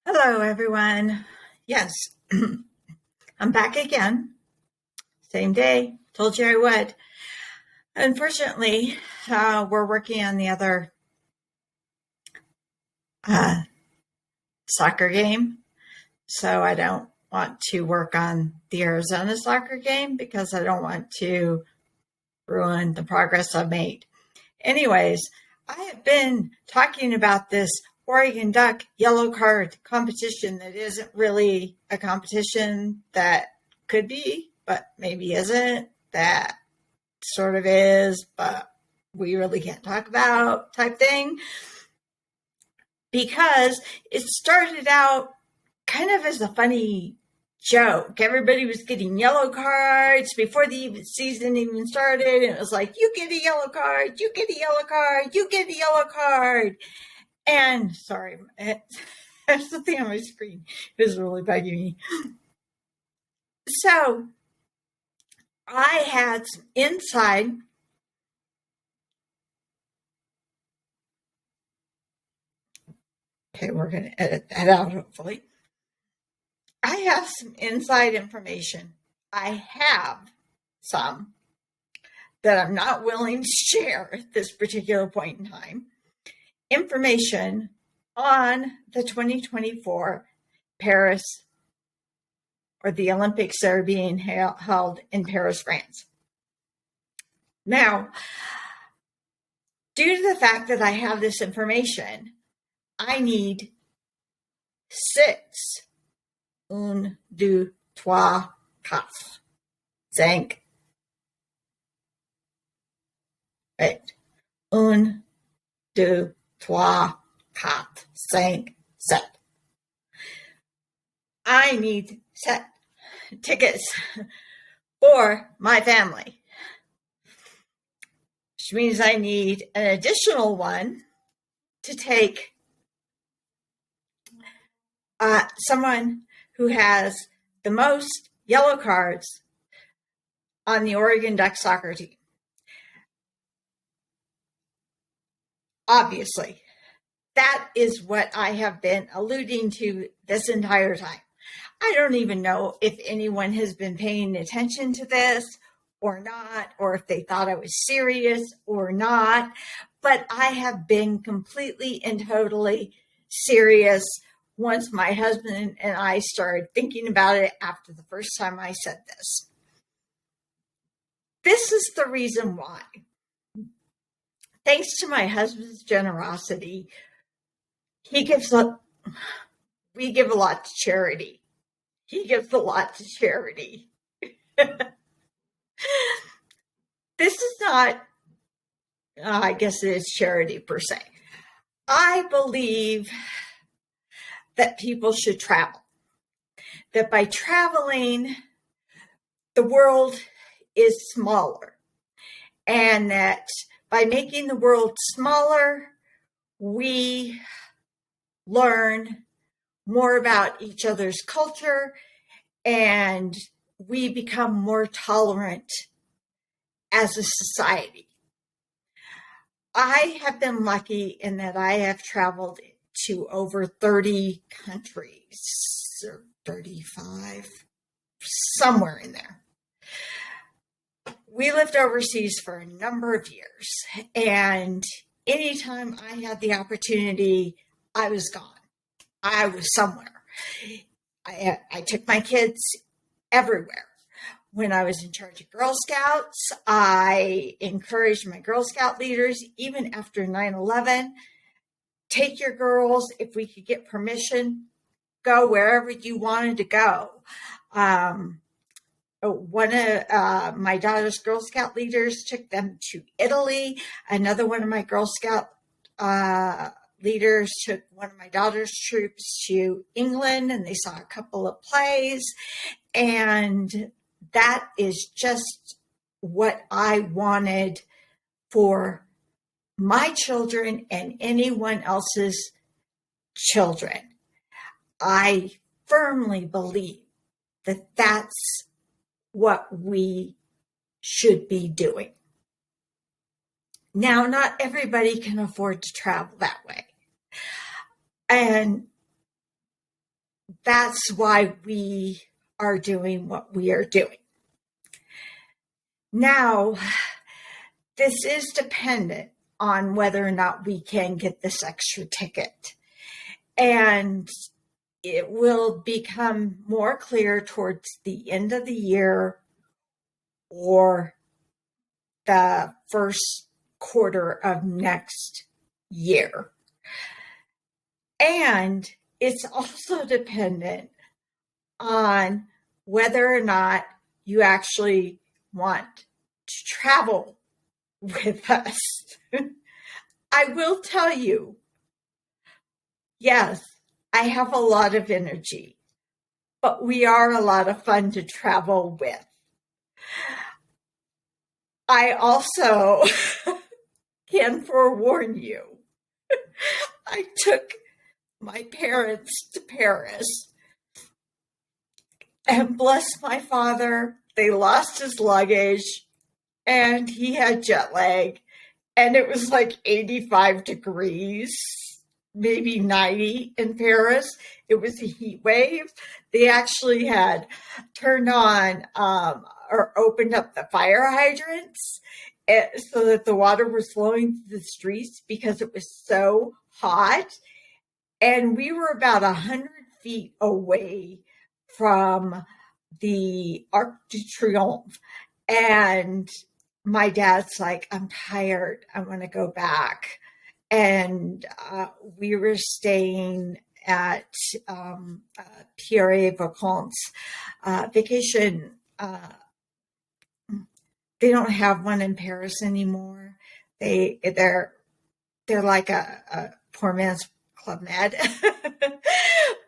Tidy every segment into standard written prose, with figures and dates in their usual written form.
Hello, everyone. Yes, I'm back again. Same day. Told you I would. Unfortunately, we're working on the other uh, soccer game. So I don't want to work on the Arizona soccer game because I don't want to ruin the progress I've made. Anyways, I have been talking about this Oregon Duck yellow card competition that isn't really a competition, that could be, but maybe isn't, that sort of is, but we really can't talk about type thing, because it started out kind of as a funny joke. Everybody was getting yellow cards before the season even started. And it was like, you get a yellow card, you get a yellow card, you get a yellow card. And sorry, there's something on my screen. It was really bugging me. So I had some inside. Okay, we're going to edit that out, hopefully. I have some inside information. I have some that I'm not willing to share at this particular point in time. Information on the 2024 Paris, or the Olympics that are being held in Paris, France. Now, due to the fact that I have this information, I need 6. 1, 2, 3, 4, 5. Right. 1, 2, 3, 4, 5, 7. I need set tickets for my family, which means I need an additional one to take someone who has the most yellow cards on the Oregon Duck soccer team. Obviously, that is what I have been alluding to this entire time. I don't even know if anyone has been paying attention to this or not, or if they thought I was serious or not, but I have been completely and totally serious once my husband and I started thinking about it after the first time I said this. This is the reason why. Thanks to my husband's generosity, we give a lot to charity. He gives a lot to charity. This is not, I guess it is charity per se. I believe that people should travel. That by traveling, the world is smaller. And that by making the world smaller, we learn more about each other's culture and we become more tolerant as a society. I have been lucky in that I have traveled to over 30 countries, or 35, somewhere in there. We lived overseas for a number of years, and anytime I had the opportunity, I was gone. I was somewhere. I took my kids everywhere. When I was in charge of Girl Scouts, I encouraged my Girl Scout leaders, even after 9/11, take your girls, if we could get permission, go wherever you wanted to go. One of my daughter's Girl Scout leaders took them to Italy. Another one of my Girl Scout leaders took one of my daughter's troops to England, and they saw a couple of plays. And that is just what I wanted for my children and anyone else's children. I firmly believe that that's what we should be doing. Now, not everybody can afford to travel that way. And that's why we are doing what we are doing. Now, this is dependent on whether or not we can get this extra ticket. And it will become more clear towards the end of the year or the first quarter of next year. And it's also dependent on whether or not you actually want to travel with us. I will tell you, yes, I have a lot of energy, but we are a lot of fun to travel with. I also can forewarn you, I took my parents to Paris, and bless my father, they lost his luggage and he had jet lag, and it was like 85 degrees, maybe 90 in Paris. It was a heat wave. They actually had turned on or opened up the fire hydrants so that the water was flowing through the streets because it was so hot. And we were about 100 feet away from the Arc de Triomphe. And my dad's like, I'm tired. I want to go back. And we were staying at Pierre Vacances vacation. They don't have one in Paris anymore. They're like a poor man's Club Med,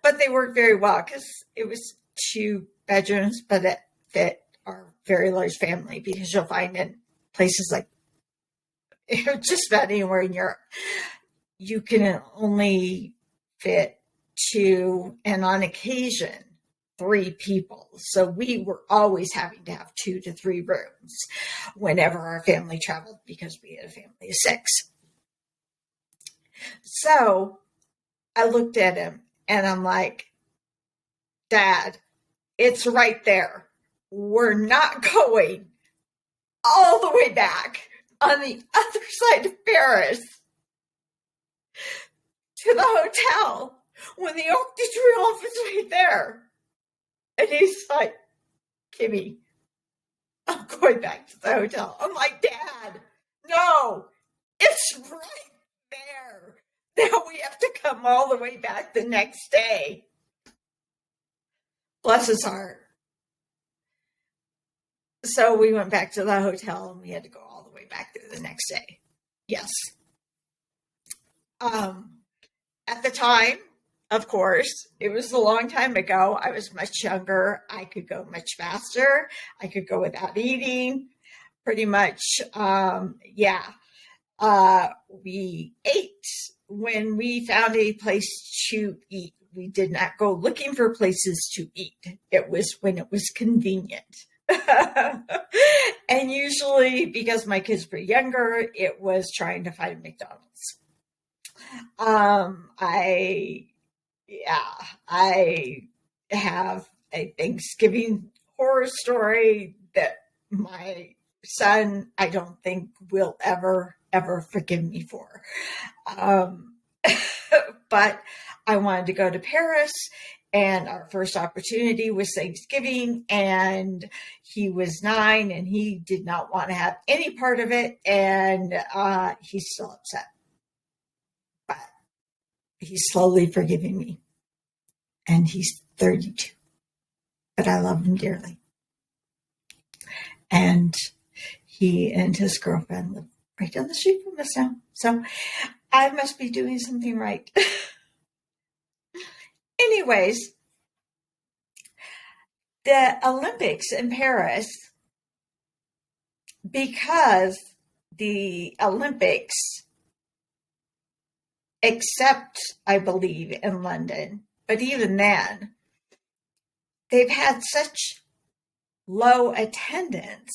but they work very well because it was 2 bedrooms, but it fit our very large family, because you'll find in places like just about anywhere in Europe, you can only fit 2, and on occasion 3 people. So we were always having to have 2 to 3 rooms whenever our family traveled, because we had a family of 6. So I looked at him and I'm like, Dad, it's right there. We're not going all the way back on the other side of Paris to the hotel when the Arc de Triomphe is right there. And he's like, Kimmy, I'm going back to the hotel. I'm like, Dad, no, it's right there. Now we have to come all the way back the next day. Bless his heart. So we went back to the hotel and we had to go all the way back there the next day. Yes. At the time, of course, it was a long time ago. I was much younger. I could go much faster. I could go without eating. Pretty much, we ate when we found a place to eat. We did not go looking for places to eat. It was when it was convenient. And usually, because my kids were younger, it was trying to find McDonald's. I have a Thanksgiving horror story that my son, I don't think, will ever forgive me for. But I wanted to go to Paris, and our first opportunity was Thanksgiving, and he was 9 and he did not want to have any part of it. And he's still upset, but he's slowly forgiving me, and he's 32, but I love him dearly. And he and his girlfriend live right down the street from us now. So I must be doing something right. Anyways, the Olympics in Paris, because the Olympics, except I believe in London, but even then, they've had such low attendance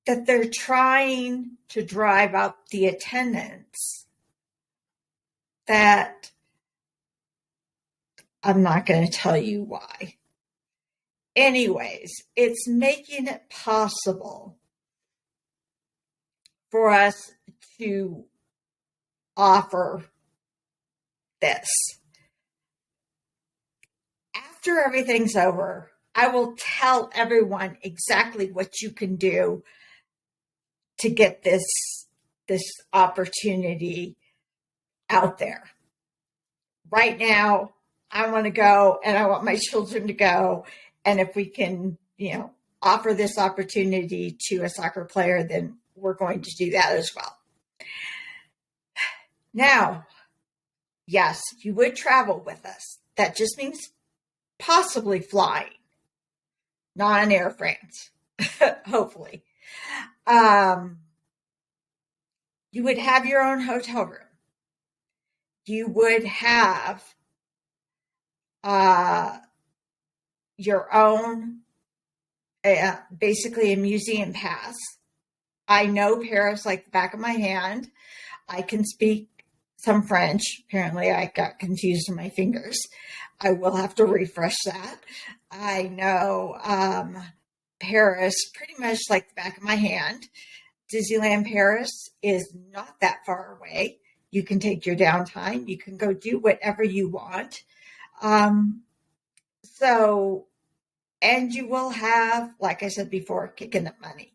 that they're trying to drive up the attendance, that I'm not going to tell you why. Anyways, it's making it possible for us to offer this. After everything's over, I will tell everyone exactly what you can do to get this opportunity out there. Right now, I want to go and I want my children to go. And if we can, offer this opportunity to a soccer player, then we're going to do that as well. Now, yes, you would travel with us. That just means possibly flying, not on Air France, hopefully. You would have your own hotel room. You would have your own, basically a museum pass. I know Paris like the back of my hand. I can speak some French. Apparently, I got confused in my fingers. I will have to refresh that. I know Paris pretty much like the back of my hand. Disneyland Paris is not that far away. You can take your downtime. You can go do whatever you want. And you will have, like I said before, kicking up money.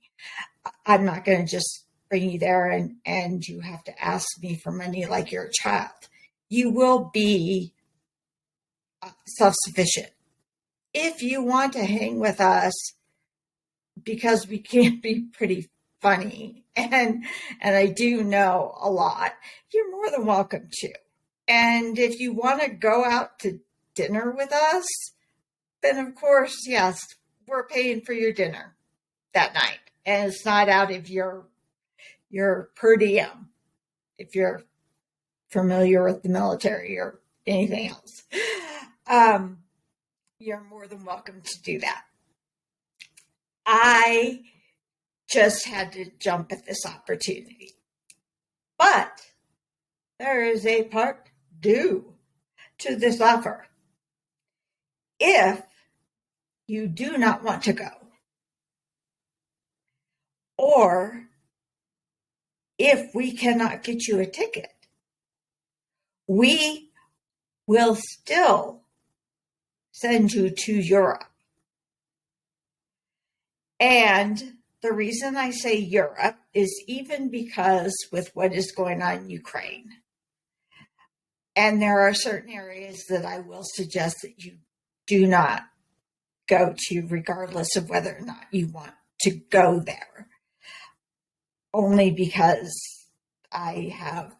I'm not going to just bring you there and you have to ask me for money like you're a child. You will be self-sufficient. If you want to hang with us, because we can be pretty funny and I do know a lot, you're more than welcome to. And if you want to go out to dinner with us, then of course, yes, we're paying for your dinner that night. And it's not out of your per diem, if you're familiar with the military or anything else. You're more than welcome to do that. I just had to jump at this opportunity. But there is a part due to this offer. If you do not want to go, or if we cannot get you a ticket, we will still send you to Europe. And the reason I say Europe is even because with what is going on in Ukraine. And there are certain areas that I will suggest that you do not go to, regardless of whether or not you want to go there. Only because I'm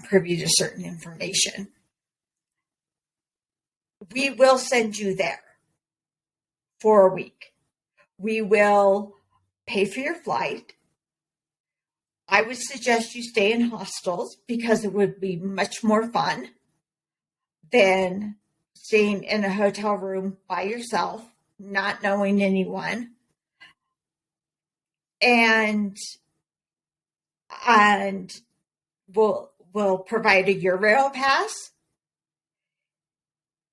privy to certain information. We will send you there for a week. We will pay for your flight. I would suggest you stay in hostels because it would be much more fun than staying in a hotel room by yourself, not knowing anyone. And we'll provide a Euro pass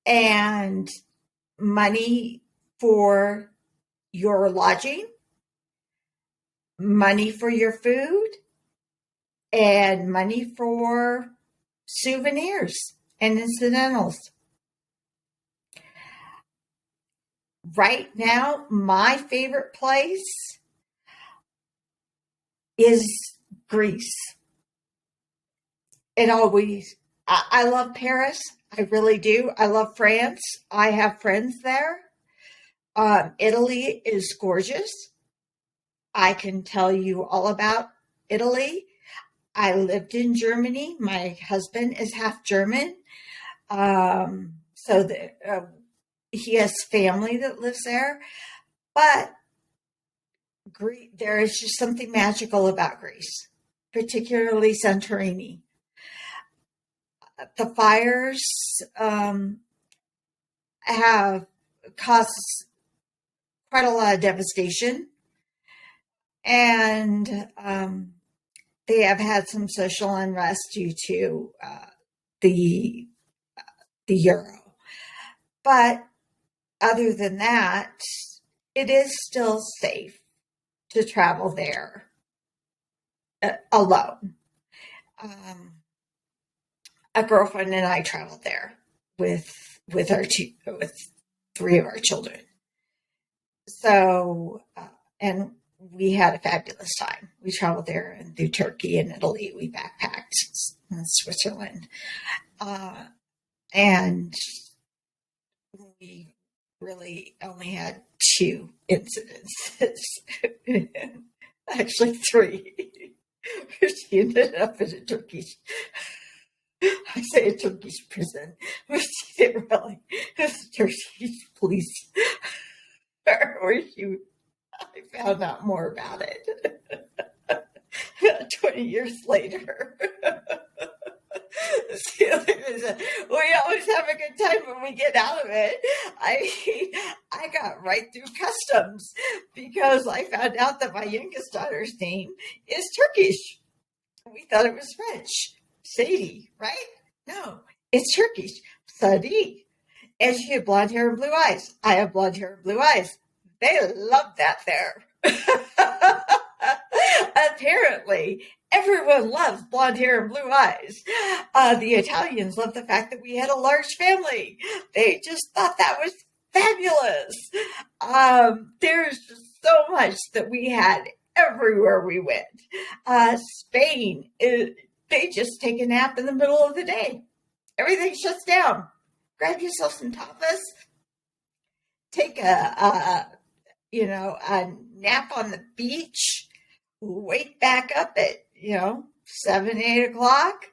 and money for your lodging, money for your food, and money for souvenirs and incidentals. Right now, my favorite place is Greece. I love Paris. I really do. I love France. I have friends there. Italy is gorgeous. I can tell you all about Italy. I lived in Germany. My husband is half German. He has family that lives there. But there is just something magical about Greece, particularly Santorini. The fires have caused quite a lot of devastation, and they have had some social unrest due to the euro. But other than that, it is still safe to travel there alone. A girlfriend and I traveled there with three of our children. So, and we had a fabulous time. We traveled there and through Turkey and Italy. We backpacked in Switzerland. And we really only had two incidences. Actually, three. She ended up in a Turkish, I say a Turkish prison, but she didn't really. It was a Turkish police, where I found out more about it 20 years later. We always have a good time when we get out of it. I got right through customs because I found out that my youngest daughter's name is Turkish. We thought it was French. Sadie, right? No, it's Turkish. Sadi. And she had blonde hair and blue eyes. I have blonde hair and blue eyes. They love that there. Apparently, everyone loves blonde hair and blue eyes. The Italians love the fact that we had a large family. They just thought that was fabulous. There's just so much that we had everywhere we went. Spain, they just take a nap in the middle of the day. Everything shuts down. Grab yourself some tapas. Take a nap on the beach. Wake back up at 7, 8 o'clock.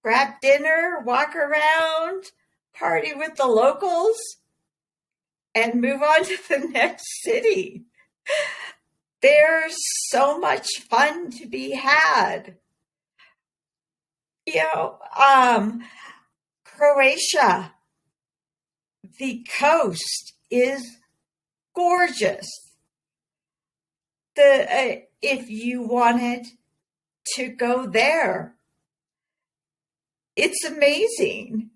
Grab dinner. Walk around. Party with the locals. And move on to the next city. There's so much fun to be had. Croatia, the coast is gorgeous. If you wanted to go there, it's amazing.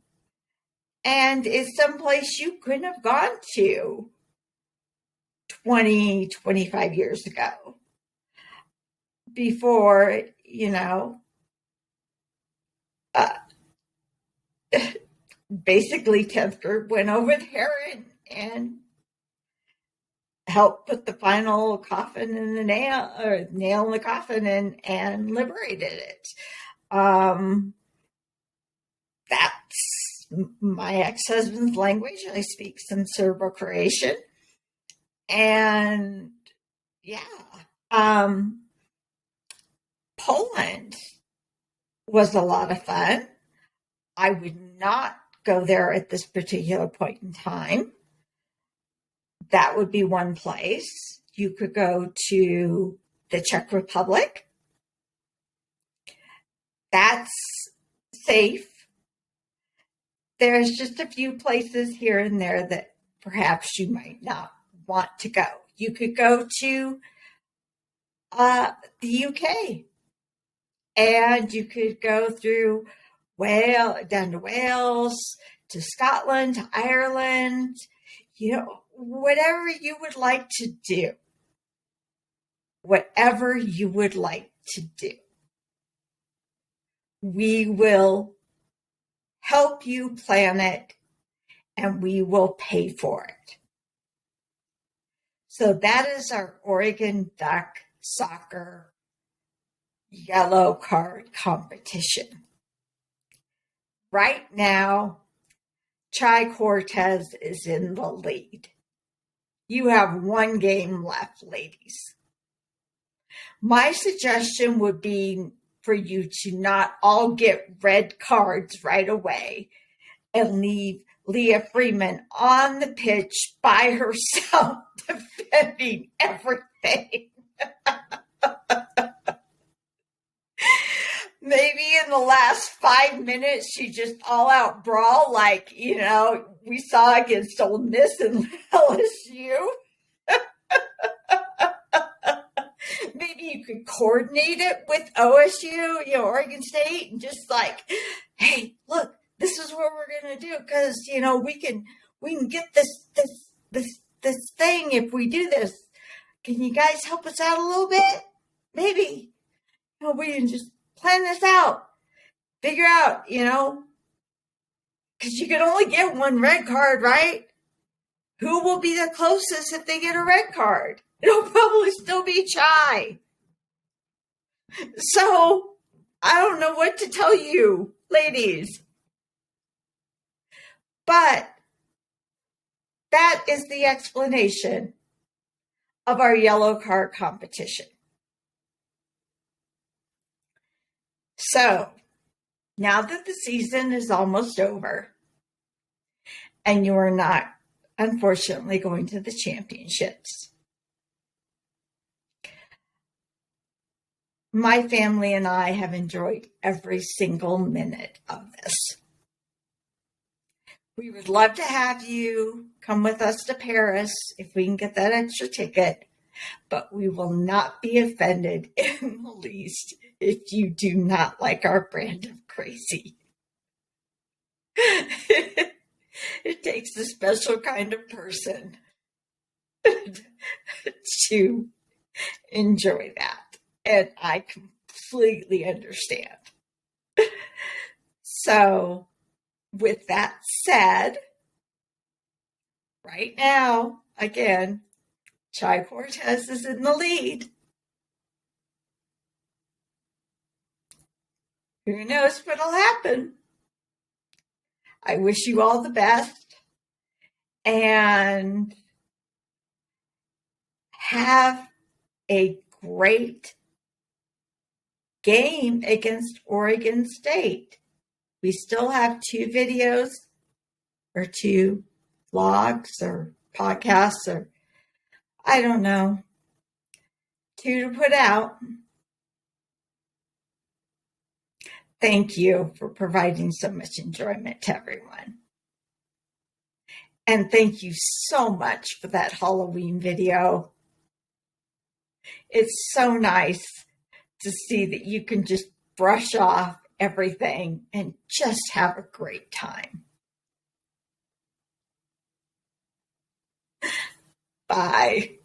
And it's someplace you couldn't have gone to 20, 25 years ago. Before, basically 10th group went over there and helped put the final coffin in the nail in the coffin and liberated it. That's my ex-husband's language. I speak some Serbo-Croatian. And Poland was a lot of fun. I would not go there at this particular point in time. That would be one place. You could go to the Czech Republic. That's safe. There's just a few places here and there that perhaps you might not want to go. You could go to the UK, and you could go through down to Wales, to Scotland, to Ireland, whatever you would like to do. Whatever you would like to do. We will help you plan it, and we will pay for it. So that is our Oregon Duck soccer yellow card competition. Right now, Chai Cortez is in the lead. You have one game left, ladies. My suggestion would be for you to not all get red cards right away and leave Leah Freeman on the pitch by herself defending everything. Maybe in the last 5 minutes, she just all out brawl like, we saw against Ole Miss and LSU. Maybe you could coordinate it with OSU, Oregon State, and just like, hey, look, this is what we're going to do? Because, we can get this thing if we do this. Can you guys help us out a little bit? Maybe, we can just plan this out, figure out, because you can only get one red card, right? Who will be the closest if they get a red card? It'll probably still be Chai. So I don't know what to tell you, ladies. But that is the explanation of our yellow card competition. So now that the season is almost over and you are not, unfortunately, going to the championships, my family and I have enjoyed every single minute of this. We would love to have you come with us to Paris if we can get that extra ticket, but we will not be offended in the least if you do not like our brand of crazy. It takes a special kind of person to enjoy that, and I completely understand. So, with that said, right now, again, Chai Cortez is in the lead. Who knows what'll happen? I wish you all the best and have a great game against Oregon State. We still have 2 videos or 2 vlogs or podcasts or I don't know, 2 to put out. Thank you for providing so much enjoyment to everyone. And thank you so much for that Halloween video. It's so nice to see that you can just brush off everything and just have a great time. Bye.